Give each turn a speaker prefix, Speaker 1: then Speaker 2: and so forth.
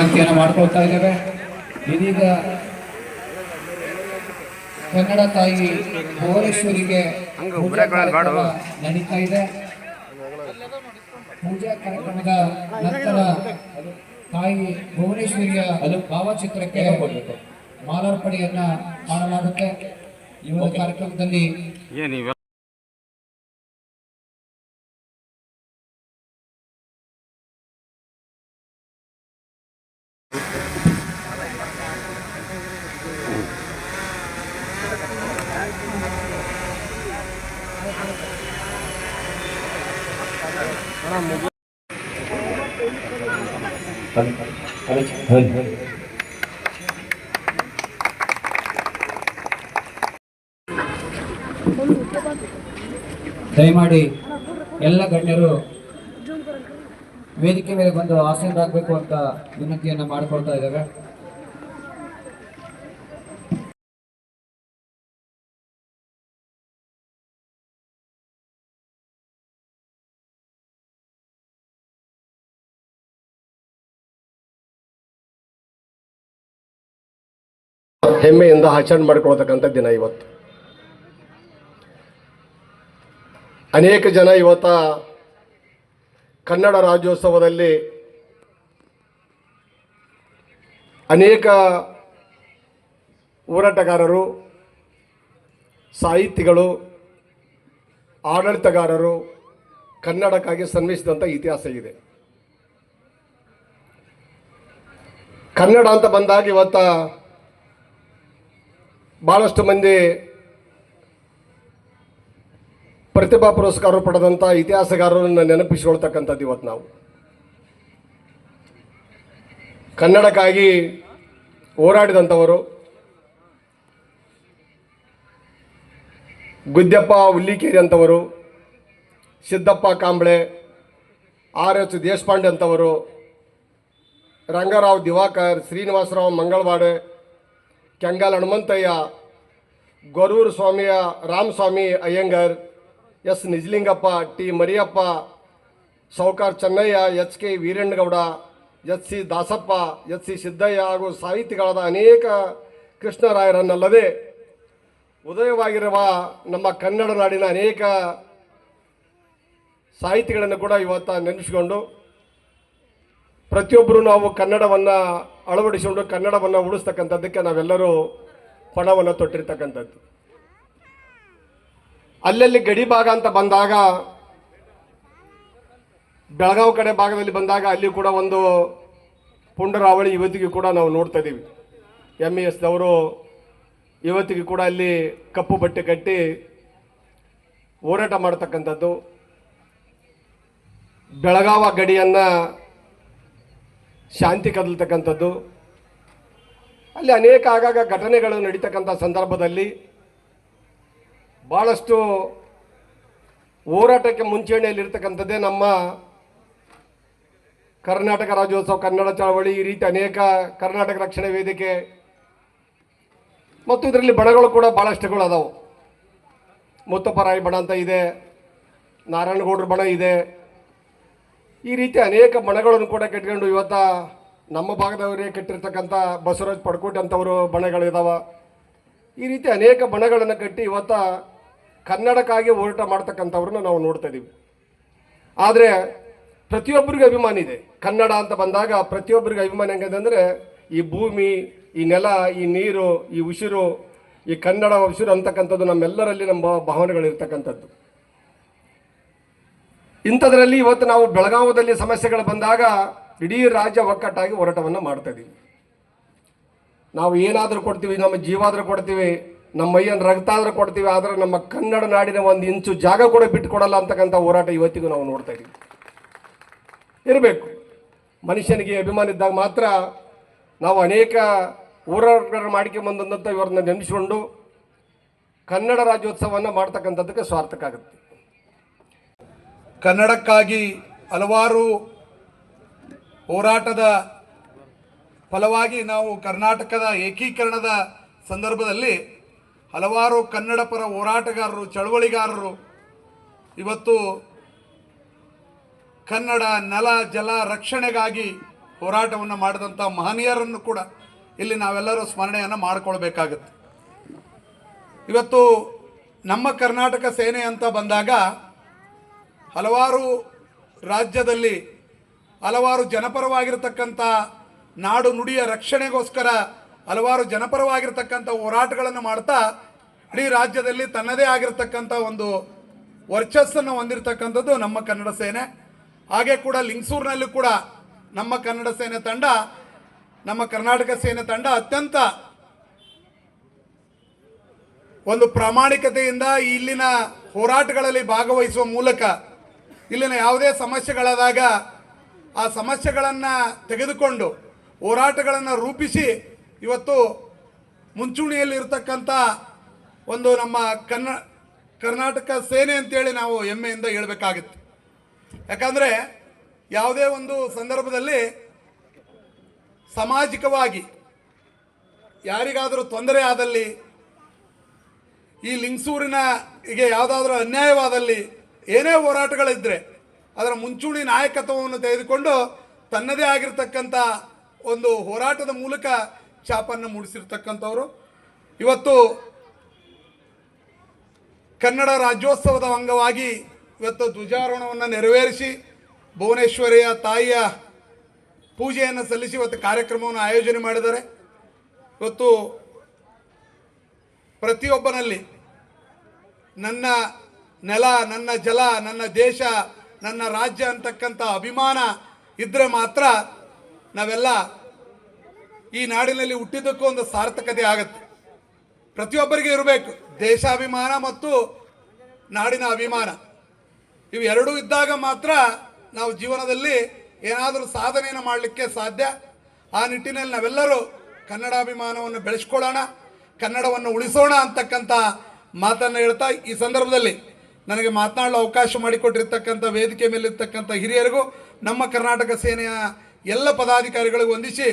Speaker 1: ವಿನಂತಿಯನ್ನು ಮಾಡ್ಕೊಳ್ತಾ ಇದ್ದೇವೆ. ಇದೀಗ ಕನ್ನಡ ತಾಯಿ ಭುವನೇಶ್ವರಿಗೆ ನಡೀತಾ ಇದೆ. ಪೂಜಾ ಕಾರ್ಯಕ್ರಮದ ನಂತರ ತಾಯಿ ಭುವನೇಶ್ವರಿಯ ಭಾವಚಿತ್ರಕ್ಕೆ ಮಾಲಾರ್ಪಣೆಯನ್ನ ಮಾಡಲಾಗುತ್ತೆ. ಈ ಒಂದು ಕಾರ್ಯಕ್ರಮದಲ್ಲಿ ದಯಮಾಡಿ ಎಲ್ಲ ಗಣ್ಯರು ವೇದಿಕೆ ಮೇಲೆ ಬಂದು ಆಸೀನರಾಗಬೇಕು ಅಂತ ವಿನಂತಿಯನ್ನ ಮಾಡಿಕೊಳ್ತಾ ಇದ್ದೇವೆ.
Speaker 2: ಹೆಮ್ಮೆಯಿಂದ ಆಚರಣೆ ಮಾಡಿಕೊಳ್ತಕ್ಕಂಥ ದಿನ ಇವತ್ತು. ಅನೇಕ ಜನ ಇವತ್ತ ಕನ್ನಡ ರಾಜ್ಯೋತ್ಸವದಲ್ಲಿ ಅನೇಕ ಹೋರಾಟಗಾರರು, ಸಾಹಿತಿಗಳು, ಆಡಳಿತಗಾರರು ಕನ್ನಡಕ್ಕಾಗಿ ಶ್ರಮಿಸಿದಂಥ ಇತಿಹಾಸ ಇದೆ. ಕನ್ನಡ ಅಂತ ಬಂದಾಗ ಇವತ್ತ ಭಾಳಷ್ಟು ಮಂದಿ ಪ್ರತಿಭಾ ಪುರಸ್ಕಾರ ಪಡೆದಂಥ ಇತಿಹಾಸಗಾರರನ್ನು ನೆನಪಿಸಿಕೊಳ್ತಕ್ಕಂಥದ್ದು ಇವತ್ತು ನಾವು. ಕನ್ನಡಕ್ಕಾಗಿ ಹೋರಾಡಿದಂಥವರು ಗುದ್ಯಪ್ಪ ಹುಲ್ಲಿಕೇರಿ ಅಂತವರು, ಸಿದ್ದಪ್ಪ ಕಾಂಬ್ಳೆ, RS ದೇಶಪಾಂಡೆ ಅಂತವರು, ರಂಗರಾವ್ ದಿವಾಕರ್, ಶ್ರೀನಿವಾಸರಾವ್ ಮಂಗಳವಾಡೆ, ಕೆಂಗಲ್ ಹನುಮಂತಯ್ಯ, ಗೊರೂರು ಸ್ವಾಮಿಯ Ramaswamy Iyengar, S Nijalingappa, T Mariyappa, ಸೌಕಾರ್ Chennaiah, HK Veerannagowda, SC Dasappa, SC Siddaiah ಹಾಗೂ ಸಾಹಿತಿಗಳಾದ ಅನೇಕ ಕೃಷ್ಣರಾಯರನ್ನಲ್ಲದೆ ಉದಯವಾಗಿರುವ ನಮ್ಮ ಕನ್ನಡ ನಾಡಿನ ಅನೇಕ ಸಾಹಿತಿಗಳನ್ನು ಕೂಡ ಇವತ್ತು ನೆನೆಸಿಕೊಂಡು ಪ್ರತಿಯೊಬ್ಬರು ನಾವು ಕನ್ನಡವನ್ನು ಅಳವಡಿಸಿಕೊಂಡು ಕನ್ನಡವನ್ನು ಉಳಿಸ್ತಕ್ಕಂಥದ್ದಕ್ಕೆ ನಾವೆಲ್ಲರೂ ಪಣವನ್ನು ತೊಟ್ಟಿರ್ತಕ್ಕಂಥದ್ದು. ಅಲ್ಲಲ್ಲಿ ಗಡಿ ಭಾಗ ಅಂತ ಬಂದಾಗ, ಬೆಳಗಾವಿ ಕಡೆ ಭಾಗದಲ್ಲಿ ಬಂದಾಗ ಅಲ್ಲಿ ಕೂಡ ಒಂದು ಪುಂಡರಾವಳಿ ಇವತ್ತಿಗೂ ಕೂಡ ನಾವು ನೋಡ್ತಾ ಇದ್ದೀವಿ. MES ದವರು ಇವತ್ತಿಗೂ ಕೂಡ ಅಲ್ಲಿ ಕಪ್ಪು ಬಟ್ಟೆ ಕಟ್ಟಿ ಹೋರಾಟ ಮಾಡ್ತಕ್ಕಂಥದ್ದು, ಬೆಳಗಾವ ಗಡಿಯನ್ನು ಶಾಂತಿ ಕದಲ್ತಕ್ಕಂಥದ್ದು, ಅಲ್ಲಿ ಅನೇಕ ಆಗಾಗ ಘಟನೆಗಳು ನಡೀತಕ್ಕಂಥ ಸಂದರ್ಭದಲ್ಲಿ ಭಾಳಷ್ಟು ಹೋರಾಟಕ್ಕೆ ಮುಂಚೂಣಿಯಲ್ಲಿರ್ತಕ್ಕಂಥದ್ದೇ ನಮ್ಮ ಕರ್ನಾಟಕ ರಾಜ್ಯೋತ್ಸವ, ಕನ್ನಡ ಚಳವಳಿ, ಈ ರೀತಿ ಅನೇಕ ಕರ್ನಾಟಕ ರಕ್ಷಣೆ ವೇದಿಕೆ ಮತ್ತು ಇದರಲ್ಲಿ ಬಣಗಳು ಕೂಡ ಭಾಳಷ್ಟುಗಳು ಅದಾವೆ. ಮುತ್ತಪ್ಪರಾಯ ಬಣ ಅಂತ ಇದೆ, ನಾರಾಯಣಗೌಡರ ಬಣ ಇದೆ. ಈ ರೀತಿ ಅನೇಕ ಬಣಗಳನ್ನು ಕೂಡ ಕಟ್ಕೊಂಡು ಇವತ್ತ ನಮ್ಮ ಭಾಗದವರೇ ಕಟ್ಟಿರ್ತಕ್ಕಂಥ ಬಸವರಾಜ್ ಪಡ್ಕೋಟೆ ಅಂತವರು ಬಣಗಳಿದಾವೆ. ಈ ರೀತಿ ಅನೇಕ ಬಣಗಳನ್ನು ಕಟ್ಟಿ ಇವತ್ತ ಕನ್ನಡಕ್ಕಾಗಿ ಹೋರಾಟ ಮಾಡ್ತಕ್ಕಂಥವ್ರನ್ನ ನಾವು ನೋಡ್ತಾ ಇದ್ದೀವಿ. ಆದರೆ ಪ್ರತಿಯೊಬ್ಬರಿಗೂ ಅಭಿಮಾನ ಇದೆ. ಕನ್ನಡ ಅಂತ ಬಂದಾಗ ಪ್ರತಿಯೊಬ್ಬರಿಗೂ ಅಭಿಮಾನ ಹೆಂಗಿದೆ ಅಂದರೆ ಈ ಭೂಮಿ, ಈ ನೆಲ, ಈ ನೀರು, ಈ ಉಸಿರು, ಈ ಕನ್ನಡ ಉಸಿರು ಅಂತಕ್ಕಂಥದ್ದು ನಮ್ಮೆಲ್ಲರಲ್ಲಿ ನಮ್ಮ ಭಾವನೆಗಳಿರ್ತಕ್ಕಂಥದ್ದು. ಇಂಥದ್ರಲ್ಲಿ ಇವತ್ತು ನಾವು ಬೆಳಗಾವದಲ್ಲಿ ಸಮಸ್ಯೆಗಳು ಬಂದಾಗ ಇಡೀ ರಾಜ್ಯ ಒಕ್ಕಟ್ಟಾಗಿ ಹೋರಾಟವನ್ನು ಮಾಡ್ತಾ ಇದ್ದೀವಿ. ನಾವು ಏನಾದರೂ ಕೊಡ್ತೀವಿ, ನಮ್ಮ ಜೀವ ಆದರೂ ಕೊಡ್ತೀವಿ, ನಮ್ಮ ಮೈಯನ್ನು ರಕ್ತ ಆದರೂ ಕೊಡ್ತೀವಿ, ಆದರೆ ನಮ್ಮ ಕನ್ನಡ ನಾಡಿನ ಒಂದು ಇಂಚು ಜಾಗ ಕೂಡ ಬಿಟ್ಟುಕೊಡಲ್ಲ ಅಂತಕ್ಕಂಥ ಹೋರಾಟ ಇವತ್ತಿಗೂ ನಾವು ನೋಡ್ತಾ ಇದ್ದೀವಿ. ಇರಬೇಕು, ಮನುಷ್ಯನಿಗೆ ಅಭಿಮಾನ ಇದ್ದಾಗ ಮಾತ್ರ ನಾವು ಅನೇಕ ಹೋರಾಟ ಮಾಡ್ಕೊಂಬಂದಂಥ ಇವ್ರನ್ನ ನೆನೆಸಿಕೊಂಡು ಕನ್ನಡ ರಾಜ್ಯೋತ್ಸವವನ್ನು ಮಾಡ್ತಕ್ಕಂಥದ್ದಕ್ಕೆ ಸಾರ್ಥಕ ಆಗುತ್ತೆ.
Speaker 3: ಕನ್ನಡಕ್ಕಾಗಿ ಹಲವಾರು ಹೋರಾಟದ ಫಲವಾಗಿ ನಾವು ಕರ್ನಾಟಕದ ಏಕೀಕರಣದ ಸಂದರ್ಭದಲ್ಲಿ ಹಲವಾರು ಕನ್ನಡ ಪರ ಹೋರಾಟಗಾರರು, ಚಳವಳಿಗಾರರು ಇವತ್ತು ಕನ್ನಡ ನೆಲ ಜಲ ರಕ್ಷಣೆಗಾಗಿ ಹೋರಾಟವನ್ನು ಮಾಡಿದಂಥ ಮಹನೀಯರನ್ನು ಕೂಡ ಇಲ್ಲಿ ನಾವೆಲ್ಲರೂ ಸ್ಮರಣೆಯನ್ನು ಮಾಡಿಕೊಳ್ಬೇಕಾಗತ್ತೆ. ಇವತ್ತು ನಮ್ಮ ಕರ್ನಾಟಕ ಸೇನೆ ಅಂತ ಬಂದಾಗ ಹಲವಾರು ರಾಜ್ಯದಲ್ಲಿ ಹಲವಾರು ಜನಪರವಾಗಿರ್ತಕ್ಕಂಥ ನಾಡು ನುಡಿಯ ರಕ್ಷಣೆಗೋಸ್ಕರ ಹಲವಾರು ಜನಪರವಾಗಿರ್ತಕ್ಕಂಥ ಹೋರಾಟಗಳನ್ನು ಮಾಡ್ತಾ ಇಡೀ ರಾಜ್ಯದಲ್ಲಿ ತನ್ನದೇ ಆಗಿರ್ತಕ್ಕಂಥ ಒಂದು ವರ್ಚಸ್ಸನ್ನು ಹೊಂದಿರತಕ್ಕಂಥದ್ದು ನಮ್ಮ ಕನ್ನಡ ಸೇನೆ. ಹಾಗೆ ಕೂಡ ಲಿಂಗಸೂರಿನಲ್ಲಿ ಕೂಡ ನಮ್ಮ ಕನ್ನಡ ಸೇನೆ ತಂಡ, ನಮ್ಮ ಕರ್ನಾಟಕ ಸೇನೆ ತಂಡ ಅತ್ಯಂತ ಒಂದು ಪ್ರಾಮಾಣಿಕತೆಯಿಂದ ಇಲ್ಲಿನ ಹೋರಾಟಗಳಲ್ಲಿ ಭಾಗವಹಿಸುವ ಮೂಲಕ ಇಲ್ಲಿನ ಯಾವುದೇ ಸಮಸ್ಯೆಗಳಾದಾಗ ಆ ಸಮಸ್ಯೆಗಳನ್ನು ತೆಗೆದುಕೊಂಡು ಹೋರಾಟಗಳನ್ನು ರೂಪಿಸಿ ಇವತ್ತು ಮುಂಚೂಣಿಯಲ್ಲಿ ಇರತಕ್ಕಂಥ ಒಂದು ನಮ್ಮ ಕರ್ನಾಟಕ ಸೇನೆ ಅಂತೇಳಿ ನಾವು ಹೆಮ್ಮೆಯಿಂದ ಹೇಳಬೇಕಾಗಿತ್ತು. ಯಾಕಂದರೆ ಯಾವುದೇ ಒಂದು ಸಂದರ್ಭದಲ್ಲಿ ಸಾಮಾಜಿಕವಾಗಿ ಯಾರಿಗಾದರೂ ತೊಂದರೆ ಆದಲ್ಲಿ, ಈ ಲಿಂಗಸೂರಿನ ಹೀಗೆ ಯಾವುದಾದ್ರೂ ಅನ್ಯಾಯವಾದಲ್ಲಿ, ಏನೇ ಹೋರಾಟಗಳಿದ್ದರೆ ಅದರ ಮುಂಚೂಣಿ ನಾಯಕತ್ವವನ್ನು ತೆಗೆದುಕೊಂಡು ತನ್ನದೇ ಆಗಿರ್ತಕ್ಕಂಥ ಒಂದು ಹೋರಾಟದ ಮೂಲಕ ಛಾಪನ್ನು ಮೂಡಿಸಿರ್ತಕ್ಕಂಥವ್ರು. ಇವತ್ತು ಕನ್ನಡ ರಾಜ್ಯೋತ್ಸವದ ಅಂಗವಾಗಿ ಇವತ್ತು ಧ್ವಜಾರೋಹಣವನ್ನು ನೆರವೇರಿಸಿ ಭುವನೇಶ್ವರಿಯ ತಾಯಿಯ ಪೂಜೆಯನ್ನು ಸಲ್ಲಿಸಿ ಇವತ್ತು ಕಾರ್ಯಕ್ರಮವನ್ನು ಆಯೋಜನೆ ಮಾಡಿದ್ದಾರೆ. ಇವತ್ತು ಪ್ರತಿಯೊಬ್ಬನಲ್ಲಿ ನನ್ನ ನೆಲ, ನನ್ನ ಜಲ, ನನ್ನ ದೇಶ, ನನ್ನ ರಾಜ್ಯ ಅಂತಕ್ಕಂಥ ಅಭಿಮಾನ ಇದ್ದರೆ ಮಾತ್ರ ನಾವೆಲ್ಲ ಈ ನಾಡಿನಲ್ಲಿ ಹುಟ್ಟಿದ್ದಕ್ಕೂ ಒಂದು ಸಾರ್ಥಕತೆ ಆಗುತ್ತೆ. ಪ್ರತಿಯೊಬ್ಬರಿಗೆ ಇರಬೇಕು ದೇಶಾಭಿಮಾನ ಮತ್ತು ನಾಡಿನ ಅಭಿಮಾನ. ಇವು ಎರಡೂ ಇದ್ದಾಗ ಮಾತ್ರ ನಾವು ಜೀವನದಲ್ಲಿ ಏನಾದರೂ ಸಾಧನೆಯನ್ನು ಮಾಡಲಿಕ್ಕೆ ಸಾಧ್ಯ. ಆ ನಿಟ್ಟಿನಲ್ಲಿ ನಾವೆಲ್ಲರೂ ಕನ್ನಡಾಭಿಮಾನವನ್ನು ಬೆಳೆಸ್ಕೊಳ್ಳೋಣ, ಕನ್ನಡವನ್ನು ಉಳಿಸೋಣ ಅಂತಕ್ಕಂಥ ಮಾತನ್ನು ಹೇಳ್ತಾ ಈ ಸಂದರ್ಭದಲ್ಲಿ ನನಗೆ ಮಾತನಾಡಲು ಅವಕಾಶ ಮಾಡಿಕೊಟ್ಟಿರ್ತಕ್ಕಂಥ ವೇದಿಕೆ ಮೇಲಿರ್ತಕ್ಕಂಥ ಹಿರಿಯರಿಗೂ ನಮ್ಮ ಕರ್ನಾಟಕ ಸೇನೆಯ ಎಲ್ಲ ಪದಾಧಿಕಾರಿಗಳಿಗೂ ವಂದಿಸಿ